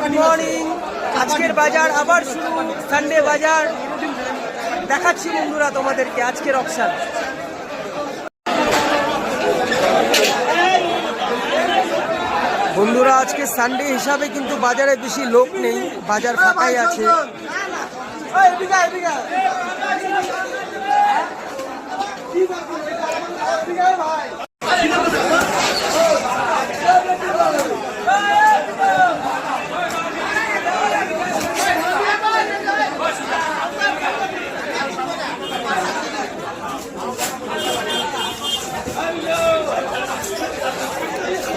Good morning. আজকের বাজার আবার শুরু, সানডে বাজার দেখাচ্ছি বন্ধুরা তোমাদেরকে আজকের অকশন। বন্ধুরা আজকে সানডে হিসাবে কিন্তু বাজারে বেশি লোক নেই, বাজার ফাঁকাই আছে।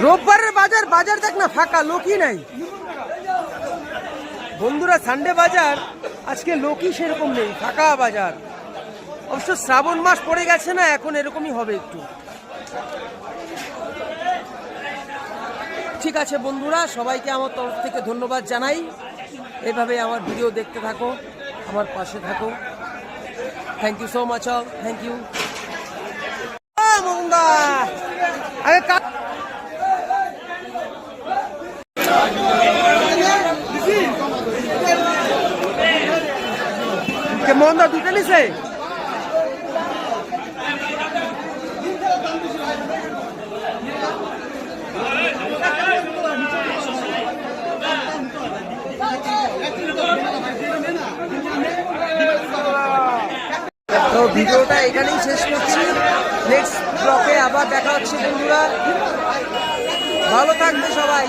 রোববারের বাজার বাজার দেখ না, ফাঁকা, লোকই নাই বন্ধুরা। সানডে বাজার আজকে লোকই সেরকম নেই, ফাঁকা বাজার। অবশ্য শ্রাবণ মাস পড়ে গেছে না, এখন এরকমই হবে একটু। ঠিক আছে বন্ধুরা, সবাইকে আমার তরফ থেকে ধন্যবাদ জানাই। এভাবে আমার ভিডিও দেখতে থাকো, আমার পাশে থাকো। Thank you so much, all thank you. মন্দা দুটো নিছে। তো ভিডিওটা এখানেই শেষ করছি, নেক্সট ব্লগে আবার দেখা হচ্ছে বন্ধুরা। ভালো থাকবে সবাই।